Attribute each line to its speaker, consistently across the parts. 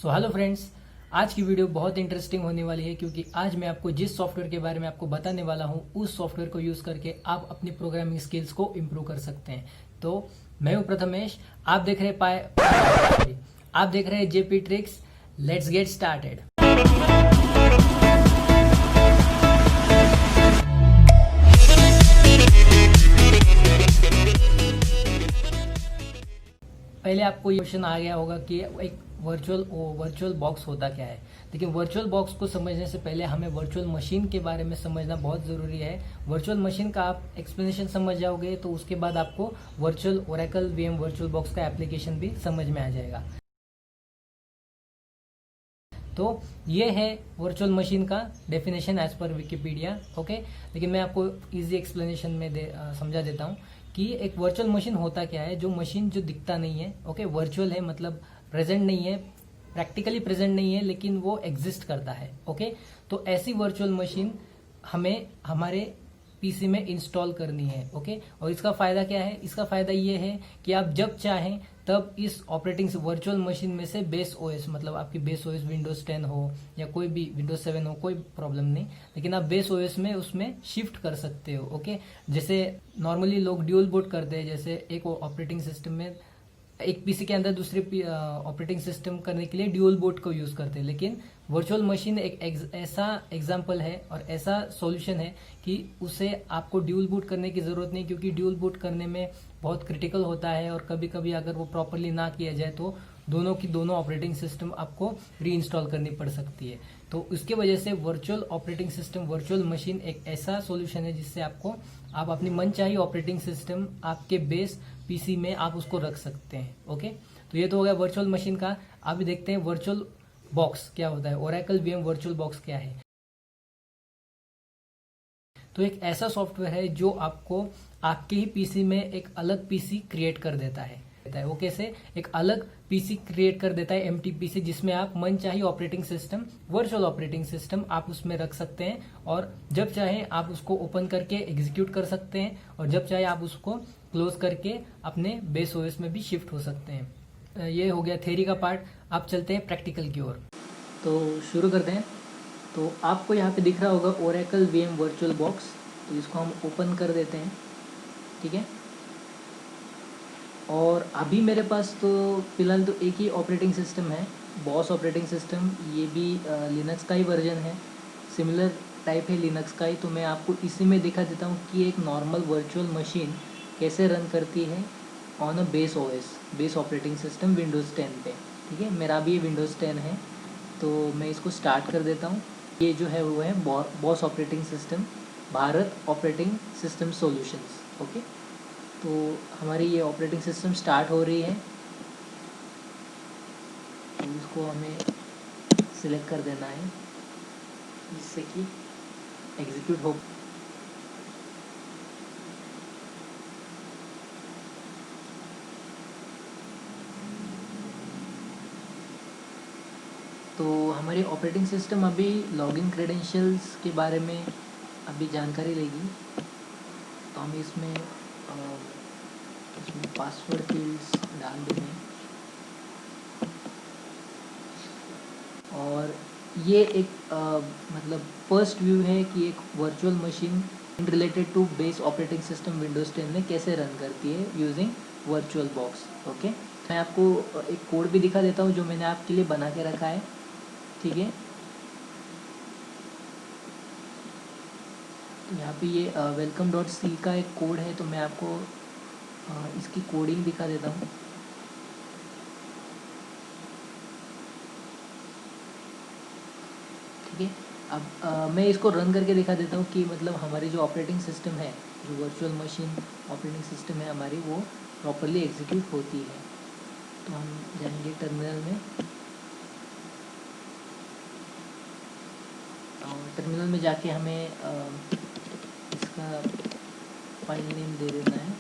Speaker 1: So hello friends, आज की video बहुत इंटरेस्टिंग होने वाली है क्योंकि आज मैं आपको जिस सॉफ्टवेयर के बारे में आपको बताने वाला हूं उस सॉफ्टवेयर को यूज करके आप अपनी प्रोग्रामिंग स्किल्स को इम्प्रूव कर सकते हैं। तो मैं हूं प्रथमेश, आप देख रहे आप देख रहे हैं JP tricks. Let's get started. पहले आपको ये क्वेश्चन आ गया होगा कि एक वर्चुअल बॉक्स होता क्या है। लेकिन वर्चुअल बॉक्स को समझने से पहले हमें वर्चुअल मशीन के बारे में समझना बहुत ज़रूरी है। वर्चुअल मशीन का आप एक्सप्लेनेशन समझ जाओगे तो उसके बाद आपको virtual Oracle VM virtual box का एप्लीकेशन भी समझ में आ जाएगा। तो ये है वर्चुअल मशीन का definition as per Wikipedia. Okay, लेकिन मैं आपको इजी एक्सप्लेनेशन में समझा देता हूँ कि एक वर्चुअल मशीन होता क्या है। जो मशीन जो दिखता नहीं है, ओके, वर्चुअल है मतलब प्रेजेंट नहीं है, प्रैक्टिकली प्रेजेंट नहीं है, लेकिन वो एग्जिस्ट करता है। ओके, तो ऐसी वर्चुअल मशीन हमें हमारे पीसी में इंस्टॉल करनी है। ओके, और इसका फायदा क्या है? इसका फायदा ये है कि आप जब चाहें तब इस ऑपरेटिंग वर्चुअल मशीन में से बेस ओएस, मतलब आपकी बेस ओएस विंडोज 10 हो या कोई भी विंडोज 7 हो, कोई प्रॉब्लम नहीं, लेकिन आप बेस ओएस में उसमें शिफ्ट कर सकते हो। ओके, जैसे नॉर्मली लोग ड्यूल बूट करते हैं, जैसे एक ऑपरेटिंग सिस्टम में एक पीसी के अंदर दूसरे ऑपरेटिंग सिस्टम करने के लिए ड्यूल बूट को यूज करते हैं। लेकिन वर्चुअल मशीन एक ऐसा एग्जांपल है और ऐसा सॉल्यूशन है कि उसे आपको ड्यूल बूट करने की जरूरत नहीं, क्योंकि ड्यूल बूट करने में बहुत क्रिटिकल होता है और कभी कभी अगर वो प्रॉपरली ना किया जाए तो दोनों ऑपरेटिंग सिस्टम आपको री इंस्टॉल करनी पड़ सकती है। तो इसके वजह से virtual operating system, virtual machine एक ऐसा सॉल्यूशन है जिससे आप अपनी मनचाही ऑपरेटिंग सिस्टम आपके बेस पीसी में आप उसको रख सकते हैं। ओके, तो ये तो हो गया वर्चुअल मशीन का। अभी देखते हैं वर्चुअल बॉक्स क्या होता है, ओरेकल वीएम वर्चुअल बॉक्स क्या है। तो एक ऐसा सॉफ्टवेयर है जो आपको आपके ही पीसी में एक अलग पीसी क्रिएट कर देता है। वो कैसे? एक अलग पीसी क्रिएट कर देता है, एम्प्टी पीसी, जिसमें आप मन चाहे operating system, virtual operating system आप उसमें रख सकते हैं और जब चाहे आप उसको ओपन करके एग्जीक्यूट कर सकते हैं और जब चाहे आप उसको क्लोज करके अपने बेस ओएस में भी शिफ्ट हो सकते हैं। ये हो गया थ्योरी का पार्ट। आप चलते हैं प्रैक्टिकल की ओर। तो शुरू करते हैं। तो आपको यहाँ पे दिख रहा होगा ओरेकल वीएम वर्चुअल बॉक्स, तो इसको हम ओपन कर देते हैं। ठीक है, और अभी मेरे पास तो फिलहाल तो एक ही ऑपरेटिंग सिस्टम है, बॉस ऑपरेटिंग सिस्टम। ये भी लिनक्स का ही वर्जन है, सिमिलर टाइप है लिनक्स का ही। तो मैं आपको इसी में दिखा देता हूँ कि एक नॉर्मल वर्चुअल मशीन कैसे रन करती है on a base OS, base operating system Windows 10 पे। ठीक है, मेरा भी विंडोज़ 10 है, तो मैं इसको स्टार्ट कर देता हूँ। ये जो है वो है boss operating system, Bharat operating system solutions. Okay, तो हमारी ये ऑपरेटिंग सिस्टम स्टार्ट हो रही है, तो इसको हमें सिलेक्ट कर देना है जिससे कि एग्जीक्यूट हो। तो हमारी ऑपरेटिंग सिस्टम अभी लॉगिन क्रेडेंशियल्स के बारे में अभी जानकारी लेगी। तो हम इसमें पासवर्ड फील्ड्स डाल देंगे और ये एक मतलब फर्स्ट व्यू है कि एक virtual machine related to base operating system Windows 10 में कैसे रन करती है यूजिंग वर्चुअल बॉक्स। ओके, मैं आपको एक कोड भी दिखा देता हूँ जो मैंने आपके लिए बना के रखा है। ठीक है, तो यहाँ पे ये welcome.c का एक कोड है, तो मैं आपको इसकी कोडिंग दिखा देता हूँ। ठीक है, अब मैं इसको रन करके दिखा देता हूँ कि मतलब हमारी जो ऑपरेटिंग सिस्टम है, जो वर्चुअल मशीन ऑपरेटिंग सिस्टम है हमारी, वो प्रॉपरली एग्जीक्यूट होती है। तो हम जाएंगे टर्मिनल में और टर्मिनल में जाके हमें इसका फाइल नेम दे देना है।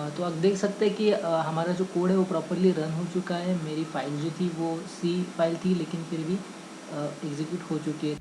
Speaker 1: तो आप देख सकते हैं कि हमारा जो कोड है वो प्रॉपरली रन हो चुका है। मेरी फाइल जो थी वो सी फाइल थी, लेकिन फिर भी एग्जीक्यूट हो चुकी है।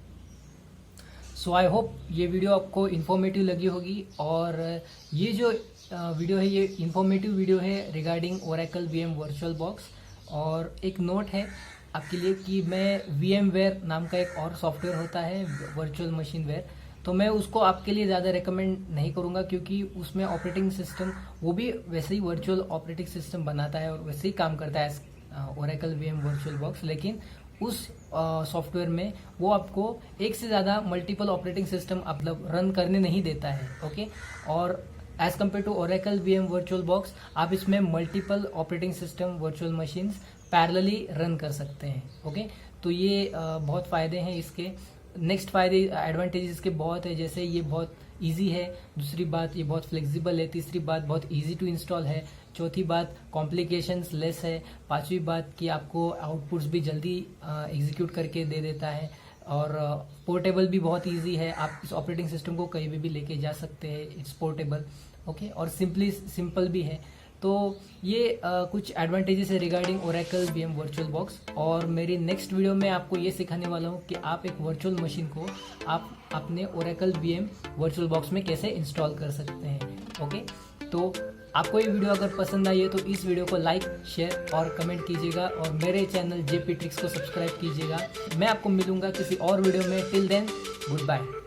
Speaker 1: सो आई होप ये वीडियो आपको इन्फॉर्मेटिव लगी होगी, और ये जो वीडियो है ये इन्फॉर्मेटिव वीडियो है regarding Oracle VM virtual box. और एक नोट है आपके लिए कि मैं VMware नाम का एक और सॉफ्टवेयर होता है वर्चुअल मशीन वेयर, तो मैं उसको आपके लिए ज़्यादा रेकमेंड नहीं करूँगा, क्योंकि उसमें ऑपरेटिंग सिस्टम वो भी वैसे ही वर्चुअल ऑपरेटिंग सिस्टम बनाता है और वैसे ही काम करता है ओरेकल वीएम वर्चुअल बॉक्स, लेकिन उस सॉफ्टवेयर में वो आपको एक से ज़्यादा मल्टीपल ऑपरेटिंग सिस्टम मतलब रन करने नहीं देता है। ओके, और as compared to Oracle VM virtual box आप इसमें multiple operating system virtual machines parallelly run कर सकते हैं। ओके, तो ये बहुत फ़ायदे हैं इसके। नेक्स्ट फ़ायदे एडवांटेजेस इसके बहुत है, जैसे ये बहुत इजी है, दूसरी बात ये बहुत फ्लेक्सिबल है, तीसरी बात बहुत इजी टू इंस्टॉल है, चौथी बात कॉम्प्लिकेशंस लेस है, पांचवी बात कि आपको आउटपुट्स भी जल्दी एग्जीक्यूट करके दे देता है, और पोर्टेबल भी बहुत इजी है, आप इस ऑपरेटिंग सिस्टम को कहीं भी लेके जा सकते हैं, इट्स पोर्टेबल। ओके, और सिंपल भी है। तो ये कुछ एडवांटेजेस है regarding Oracle VM virtual box. और मेरी नेक्स्ट वीडियो में आपको ये सिखाने वाला हूँ कि आप एक वर्चुअल मशीन को आप अपने ओरेकल वीएम वर्चुअल बॉक्स में कैसे इंस्टॉल कर सकते हैं। ओके, तो आपको ये वीडियो अगर पसंद आई है तो इस वीडियो को लाइक, शेयर और कमेंट कीजिएगा, और मेरे चैनल JP ट्रिक्स को सब्सक्राइब कीजिएगा। मैं आपको मिलूंगा किसी और वीडियो में। Till then, good bye.